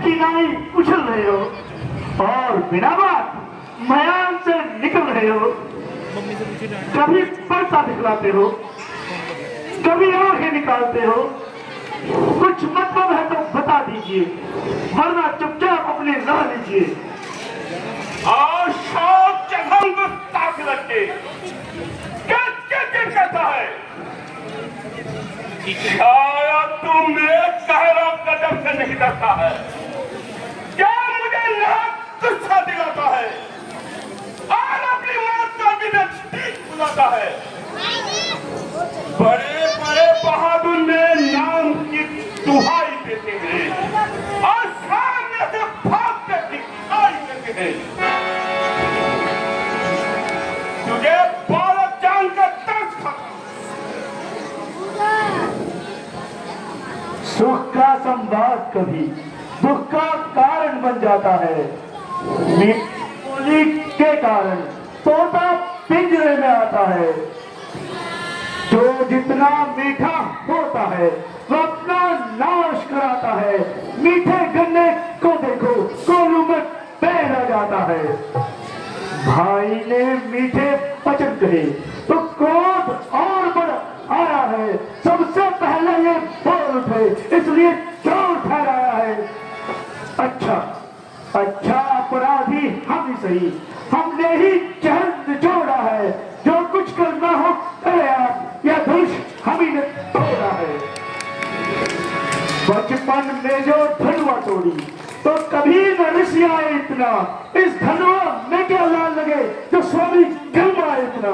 की नाई उछल रहे हो और बिना बात मयान से निकल रहे हो। कभी पर्दा दिखलाते हो, कभी आंखें निकालते हो। कुछ मतलब है तो बता दीजिए, वरना चुपचाप अपनी राह लीजिए। और शौक जघम गुस्ताख लगे क्या कहता है? शायद तू मेरे कहरा कदम से नहीं डरता है, क्या मुझे नाक गुस्सा दिलाता है और अपनी मौत का भी नजदीक बुलाता है। बड़े बड़े बहादुर ने नाम की दुहाई देते हैं और सामने से भाग कर दिखाई देते हैं। तुझे बालक जानकर तरस खाता। सुख का संवाद कभी दुख का कारण बन जाता है। बोली के कारण तोता पिंजरे में आता है। जो जितना मीठा होता है वह अपना नाश कराता है। मीठे गन्ने को देखो, कोलू में पैर आ जाता है। भाई ने मीठे वचन कहे तो क्रोध और बढ़ आया है। सबसे पहले ये बोल उठे, इसलिए चोर ठहराया है। अच्छा अपराधी हम ही सही, हमने ही जहर निचोड़ा है। जो कुछ करना हो करे आप, यह धनुष हम ही ने तोड़ा है। बचपन में जो धनुआ तोड़ी तो कभी न ऋषि आए इतना। इस धनुआ में क्या लाल लगे जो स्वामी गंगा इतना।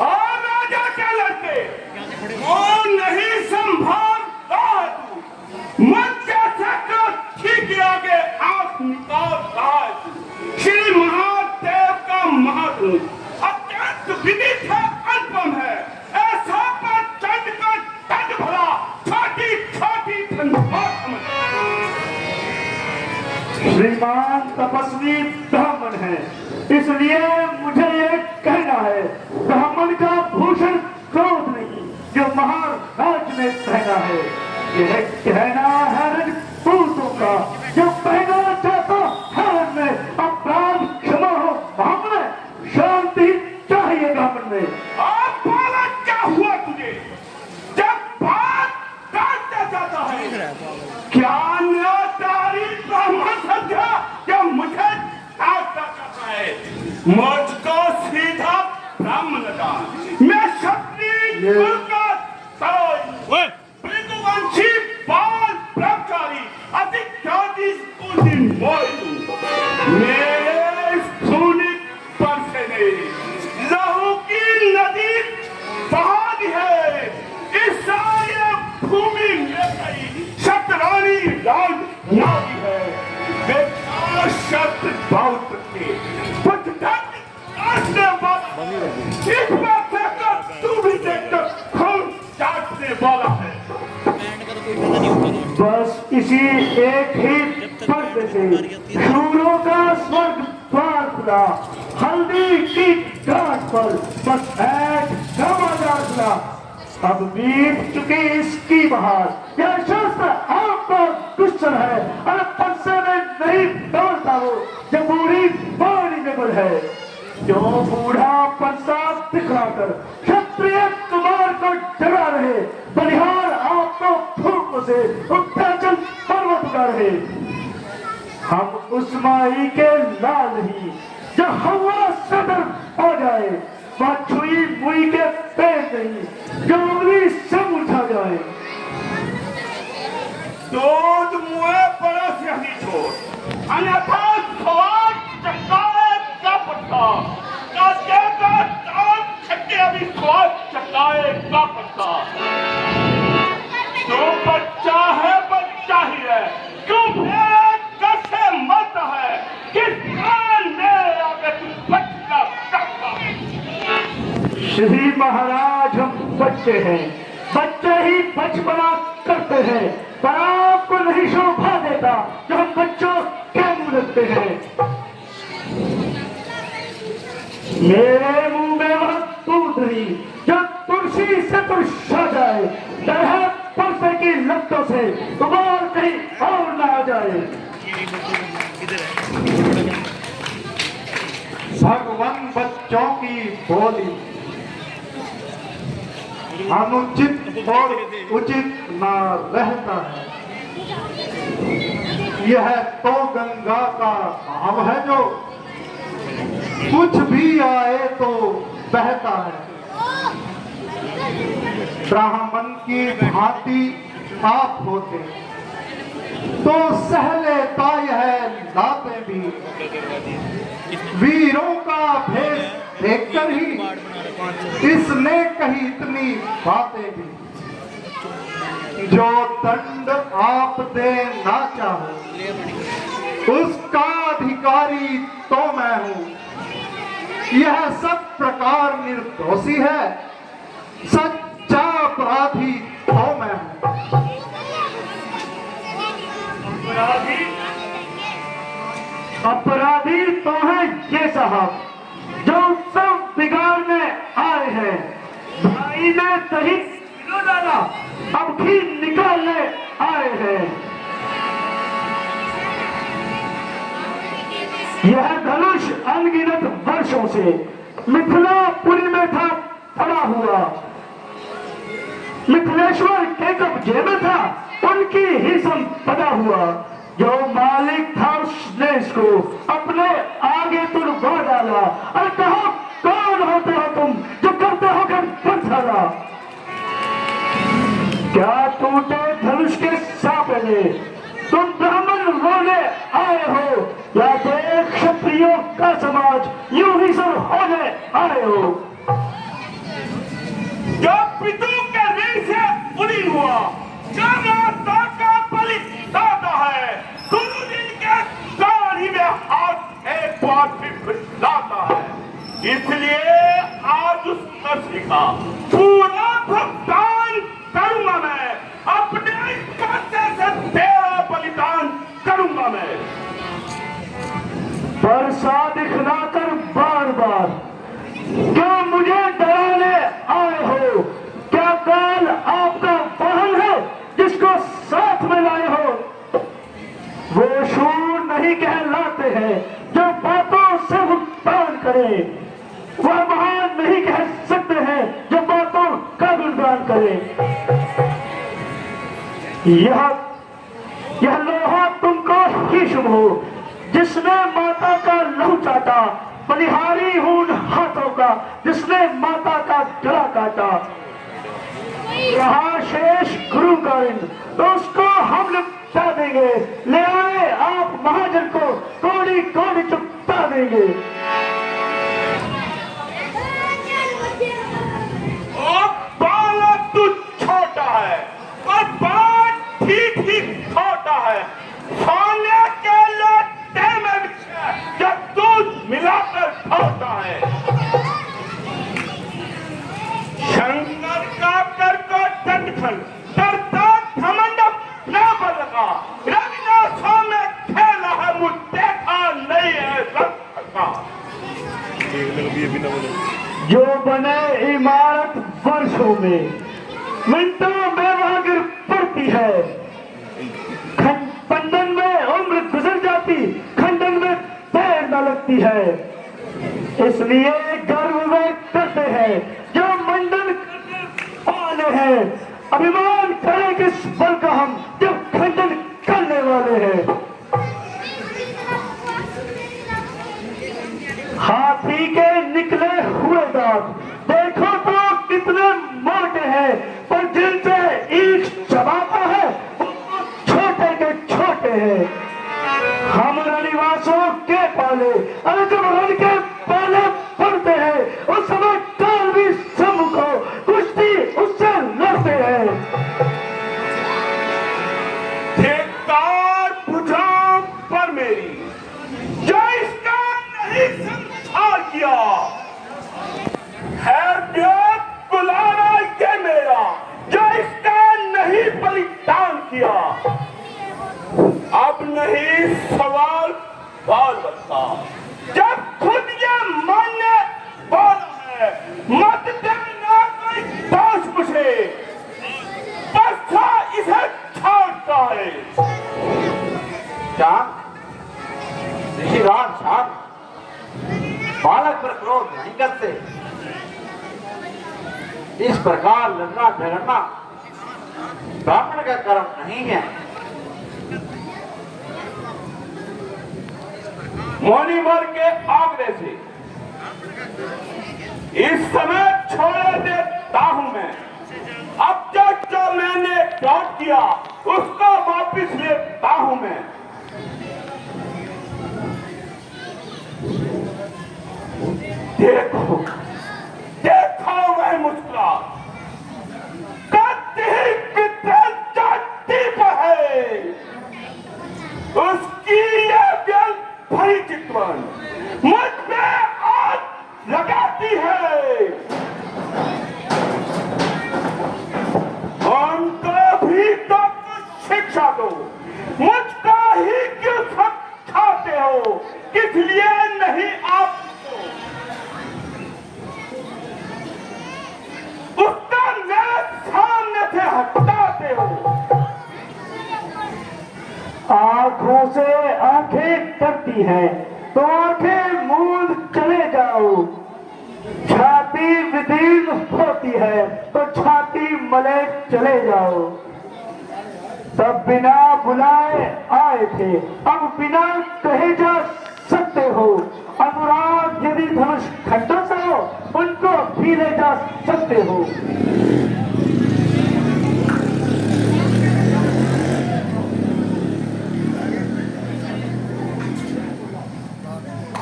और राजा क्या लड़के वो नहीं संभालता है तू। मत जैसे को ठीक आगे आंख निकाल रहा है तू। श्री महादेव का महादूत अत्यंत विदित है, अनुपम है। ऐसा पर चंड का चंड भला छोटी छोटी धनबाद श्रीमान तपस्वी ब्राह्मण है, इसलिए मुझे ये कहना है। ब्राह्मण का भूषण क्रोध नहीं जो महाराज ने पहना है। यह कहना है राजपूतों का जो पहना चाहता है में। अपराध क्षमा हो ब्राह्मण में, शांति चाहिए ब्राह्मण में। आप बोला क्या हुआ तुझे जब बात काटना चाहता है? क्या न्यायकारी ब्राह्मण समझा क्या मुझे काटना चाहता है? मुझको सीधा ब्राह्मण लगा। मैं क्षत्रिय कुल का सरोज भृगुवंशी बाल ब्रह्मचारी अधिकारी कुलीन मोहित। मेरे खूनी पर से नहीं लहू की नदी बहा दी है। इस सारे भूमि में कई शतरानी राज नारी है। बेकार शब्द बहुत के कुछ ढंग काटने वाला इसमें फेंकर तू भी देखकर खून चाटने वाला है। बस इसी एक ही पर्दे से शूरों का स्वर्ग द्वार खुला। हल्दी की घाट पर बस एक समाचार खुला। अब बीत चुकी इसकी बहार। यह शस्त्र आपका दुश्मन है, अरे फंसे में नहीं दौड़ता वो जो बूढ़ी पानी में बल है। जो बूढ़ा पंसा दिखलाकर क्षत्रिय कुमार को डरा रहे, बलिहार आपको फूक से उत्तराचल पर्वत उड़ा रहे। हम उस माई के लाल नहीं जो हवा सदर हो जाए। वह छुई मुई के पैर नहीं जो उंगली से उठा जाए। दूध मुए पड़ोस नहीं छोड़, अन्यथा स्वाद चकाए का पत्ता काटे का ताप छक्के अभी स्वाद चकाए का पत्ता। तो बच्चा ही है क्यों फिर कैसे मरता है? किस कान में आगे तू बच्चा करता है? श्री महाराज हम बच्चे हैं, बच्चे ही बचपना करते हैं, पर आपको नहीं शोभा देता जो हम बच्चों के मुंह रखते हैं। मेरे मुंह में वह दूध नहीं जो तुलसी से तुलसा जाए। डर है परसे की लत्तों से उबाल कहीं और ना आ जाए। भगवान बच्चों की बोली अनुचित और उचित न रहता है। यह तो गंगा का भाव है जो कुछ भी आए तो बहता है। ब्राह्मण की भांति आप होते तो सह लेता यह लाते भी। वीरों का भेष देखकर ही इसने कही इतनी बातें भी। जो दंड आप देना चाहो उसका अधिकारी तो मैं हूं। यह सब प्रकार निर्दोषी है, सच्चा अपराधी तो मैं हूं। अपराधी तो है ये साहब जो उत्सव बिगाड़ने आए हैं। भाई ने दही पिलो डाला, अब घी निकालने आए हैं। यह धनुष अनगिनत वर्षों से मिथिलापुरी में था पड़ा हुआ। मिथिलेश्वर के कब्जे में था, उनकी ही संपदा हुआ। जो मालिक था उसने इसको अपने आगे तुड़वा डाला। और कहो कौन होते हो तुम जो करते हो गंभीरा? क्या टूटे धनुष के सापने तुम ब्राह्मण रोने आए हो, या देख क्षत्रियों का समाज यूं ही सब होने आए हो? जो पितु के ऋण से उड़ी हुआ, जो माता का बलि दाता है, गुरु जी के दाढ़ी में हाथ एक बार भी घुसाता है। इसलिए आज उस कर्ज का पूरा भुगतान करूंगा मैं। अपने खाते से तेरा बलिदान करूंगा मैं। वर्षा दिखलाकर बार बार क्या मुझे डराने आए हो? क्या काल आपका वाहन है जिसको साथ में लाए हो? वो शूर नहीं कहलाते हैं जो बातों से भुगतान करे। वह महान नहीं कह सकते हैं जो बातों का गुणगान करे। यह लोहा तुमको ही शुभ हो जिसने माता का लहू चाटा। बलिहारी हूं उन हाथों का जिसने माता का गला काटा। यहाँ शेष गुरु का ऋण तो उसको हम निपटा देंगे। ले आए आप महाजन को कोड़ी कोड़ी चुपता देंगे। और बालक तू छोटा है और बात ठीक ही छोटा है। सोने के लोटे में जब दूध मिलाकर छोटा है। शंकर का कर को दंडखंड करता घमंड न बदला। रविदासों में खेला है मुझ देखा नहीं है का। जो बने इमारत वर्षों में मिनटों में वहां गिर पड़ती है। पंडन में उम्र गुजर जाती, खंडन में पैर न लगती है। इसलिए गर्व में करते हैं जो मंडन वाले हैं। अभिमान करें किस बल का हम जब खंडन करने वाले हैं। हाथी के निकले हुए दांत देखो तो कितने मोटे हैं, पर जिनसे ईख चबाता है छोटे के छोटे हैं। हम रनिवासों के पाले, अरे जब रण के पाले पड़ते हैं उस समय काल भी सम्मुख हो कुश्ती उससे लड़ते हैं। धिक्कार बुझाओ पर मेरी जो इसका नहीं संसार किया है। बुलाना ये मेरा जो इसका नहीं बलिदान किया। अब नहीं सवाल बाल बच्चा जब खुद ये मानने वाला है। मत देना कोई दोष मुझे, बस इसे छोड़ता है। चांद ऋषिराज शांत, बालक पर क्रोध नहीं करते। इस प्रकार लड़ना झगड़ना ब्राह्मण का कर्म नहीं है। मोनीमर के आग्रह से इस समय छोड़ देता हूं मैं। अब तक जो मैंने लौट किया उसको वापिस लेता हूं मैं। देखो देखो वह मुस्कुरा करती कितने जाती है उसकी ये दिल भरी चितवन मुझ पे आग लगाती है। उनको भी तो कुछ शिक्षा दो, मुझको ही क्यों समझाते हो? किस लिए नहीं आप उसका मेरे सामने से हटाते हो? आंखों से आंखें करती है तो आंखें मूंद चले जाओ। छाती विदीर्ण होती है तो छाती मले चले जाओ। तब बिना बुलाए आए थे, अब बिना कहे जा सकते हो। अनुराग यदि धनुष खंडों से हो उनको भी ले जा सकते हो।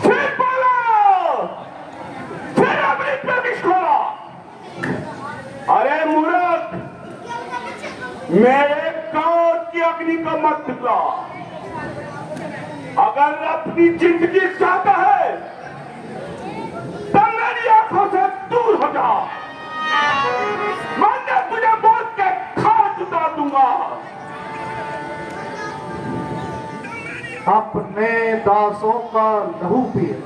फिर बोलो, फिर अपनी प्रविष्ट खोला। अरे मूर्ख, मेरे क्रोध की अग्नि को मत पिघला। अगर अपनी जिंदगी चाहता है तो मेरी आंखों से दूर हो जा। मैं तुझे मौत के घाट उतार दूंगा। अपने दासों का लहू पिए,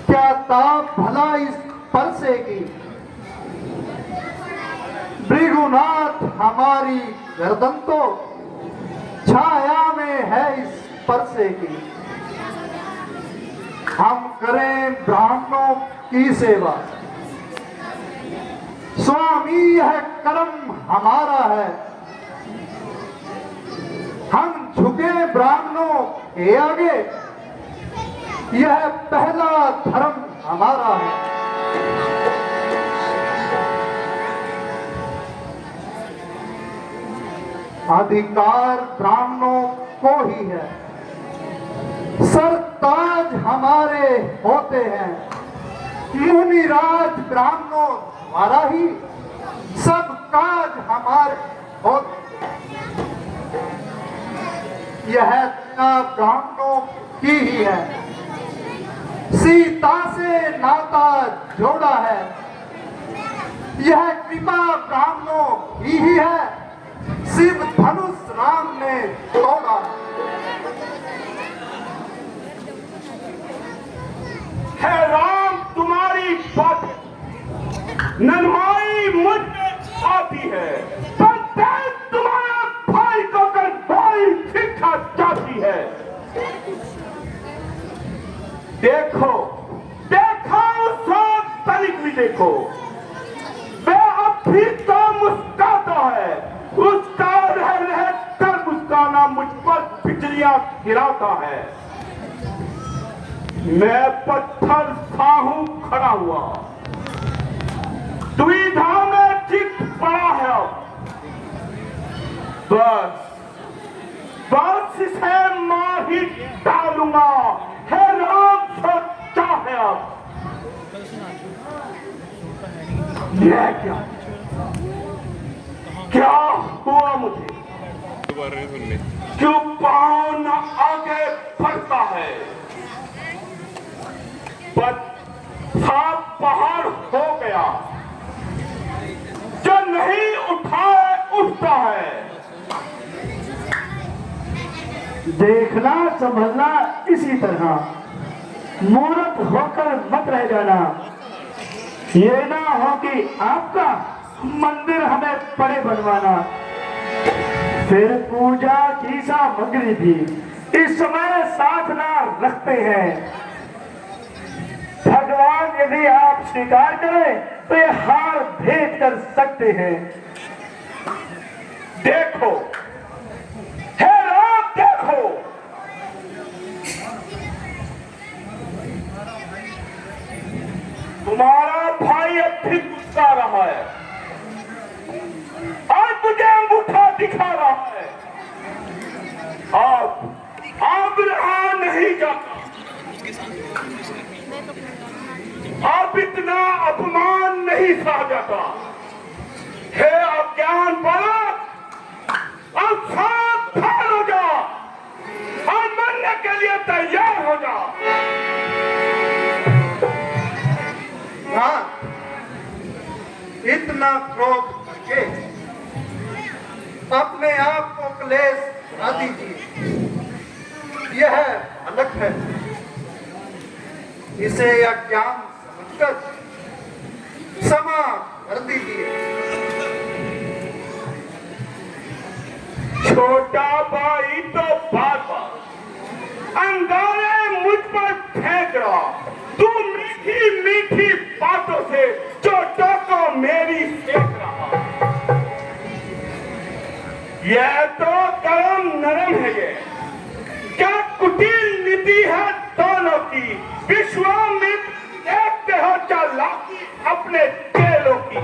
क्या ताप भला इस परसे की। भृगुनाथ हमारी गर्दन तो छाया में है इस परसे की। हम करें ब्राह्मणों की सेवा, स्वामी यह कर्म हमारा है। हम झुके ब्राह्मणों के आगे, यह पहला धर्म हमारा है। अधिकार ब्राह्मणों को ही है, सरताज हमारे होते हैं। मुनिराज ब्राह्मणों द्वारा ही सब काज हमारे होते। यह ब्राह्मणों की ही है, सीता से नाता जोड़ा है। यह कृपा ब्राह्मणों की ही है, शिव धनुष राम ने तोड़ा। है राम तुम्हारी बात ननमाई मुझ में आती है, पर तुम्हारा भाई को कर भाई शिक्षा चाहती है। देखो देखो उसको तनिक भी देखो, वह अब भी तो मुस्कुराता है। उसका रह कर मुस्काना मुझ पर बिजलियां गिराता है। मैं पत्थर सा हूं खड़ा हुआ, दुविधा में चित पड़ा है। बस बस इसे मार ही डालूंगा। है राम सोचा है अब यह क्या हुआ मुझे? क्यों पांव न आगे बढ़ता है? पहाड़ हो गया, जो नहीं उठाए उठता है। देखना संभलना इसी तरह, मूर्ख होकर मत रह जाना। ये ना हो कि आपका मंदिर हमें पड़े बनवाना। फिर पूजा की सामग्री भी इस समय साधना रखते हैं। भगवान यदि आप स्वीकार करें तो ये हार भेंट कर सकते हैं। देखो हे राम, देखो तुम्हारा भाई अब भी गुस्सा रहा है और मुझे अंगूठा दिखा रहा है। अब रहा नहीं जाता, अब इतना अपमान नहीं सहा जाता। हे अज्ञान बालक, अब सावधान हो जा और मरने के लिए तैयार हो जा। हाँ, इतना क्रोध करके अपने आप को क्लेश बना दीजिए। यह अलग है, इसे अज्ञान समझकर क्षमा कर दीजिए। छोटा भाई तो बार बार अंगारे मुझ पर फेंक रहा। तू मीठी मीठी बातों से चोटों को मेरी सेक रहा। यह तो कर्म नरम है। ये क्या कुटिल नीति है दोनों की। विश्वामित्र देखते हो चालाकी अपने चेलों की।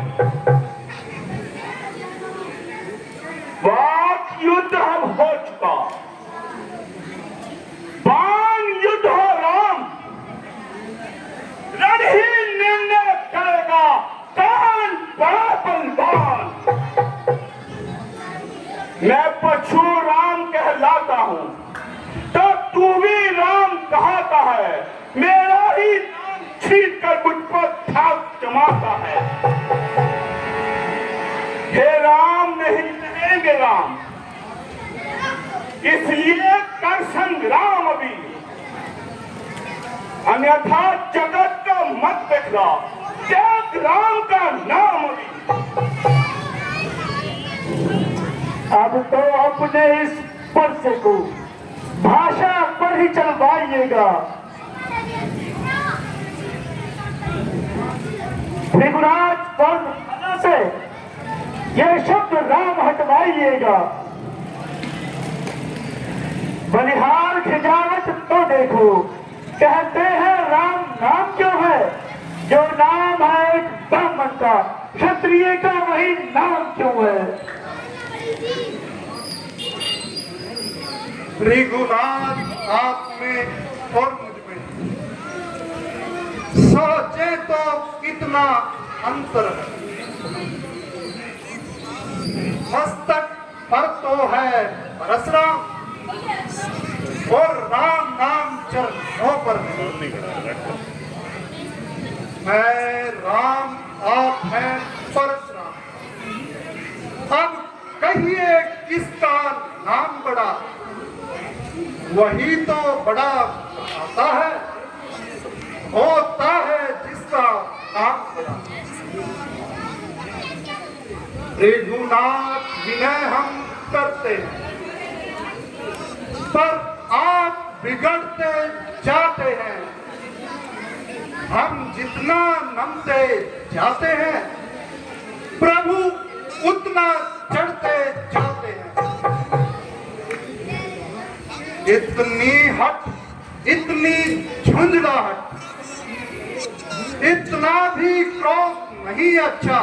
वाक युद्ध हम हो चुका, बाण युद्ध हो राम। रण ही निर्णय करेगा कौन बड़ा बलवान। मैं परशुराम कहलाता हूं तो तू भी राम कहता है। मेरा ही नाम छीन कर मुझ पर ठाक जमाता है। हे राम, नहीं रहेंगे राम, इसलिए कर संग्राम अभी, अन्यथा जगत का मत बिखरा। त्याग राम का नाम अभी। अब तो अपने इस परसे को भाषा पर ही चलवाइएगा। भृगुराज पर्ण से यह शब्द राम हटवाइएगा। बलिहार खिजावट तो देखो, कहते हैं राम नाम क्यों है। जो नाम है एक ब्राह्मण का, क्षत्रिय का, वही नाम क्यों है। भृगुनाथ आप में और मुझ में सोचे तो कितना अंतर है। मस्तक पर तो है परशुराम और राम नाम चरणों पर। मैं राम, आप हैं परशुराम। अब कहिए किसका नाम बड़ा। वही तो बड़ा आता है, होता है जिसका नाम बड़ा। भृगुनाथ विनय हम करते हैं, पर आप बिगड़ते जाते हैं। हम जितना नमते जाते हैं, प्रभु उतना चढ़ते जाते हैं। इतनी हट, इतनी झुंझलाहट, इतना भी क्रोध नहीं अच्छा।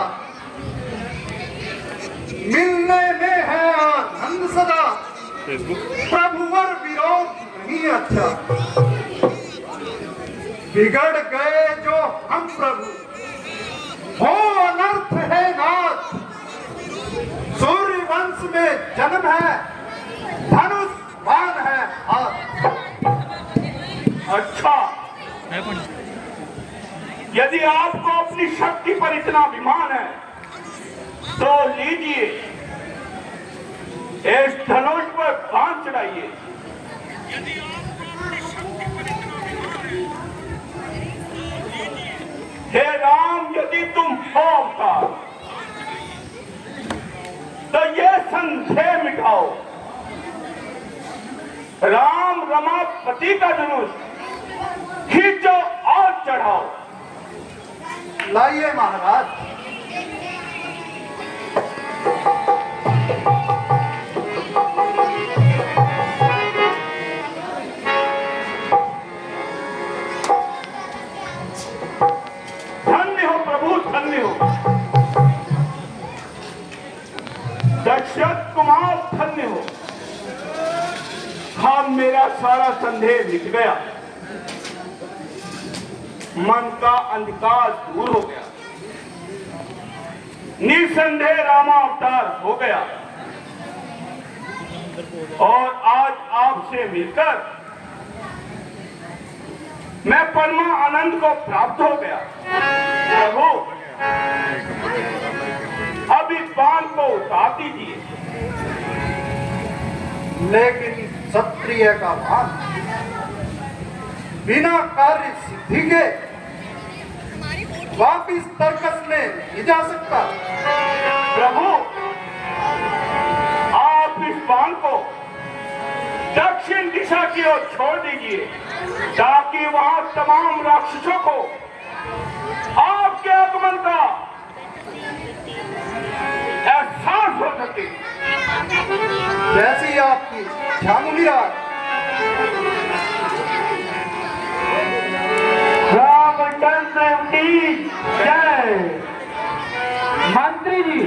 मिलने में है आनंद सदा, प्रभु और विरोध नहीं अच्छा। बिगड़ गए जो हम प्रभु, हो अनर्थ है नाथ। सूर्य वंश में जन्म है, धनुष बाण है हाथ। अच्छा, यदि आपको अपनी शक्ति पर इतना अभिमान है तो लीजिए, इस धनुष पर बाण चढ़ाइए। हे राम, यदि तुम हो अवतार तो ये संदेह मिटाओ। राम रमापति का जुलूस खींचो और चढ़ाओ। लाइए महाराज। धन्य हो प्रभु, धन्य हो। दशरथ कुमार धन्य हो। हाँ, मेरा सारा संदेह मिट गया, मन का अंधकार दूर हो गया, निसंदेह रामावतार हो गया और आज आपसे मिलकर मैं परमा आनंद को प्राप्त हो गया। प्रभु, अब इस बाण को उतार दीजिए। लेकिन क्षत्रिय का बाण बिना कार्य सिद्धि के वापिस तर्कस में नहीं जा सकता। प्रभु, आप इस बाण को दक्षिण दिशा की ओर छोड़ दीजिए ताकि वहां तमाम राक्षसों को आपके आगमन का एहसास हो सके। जैसी आपकी इच्छा मुनिराज। रामचंद्र की जय। मंत्री जी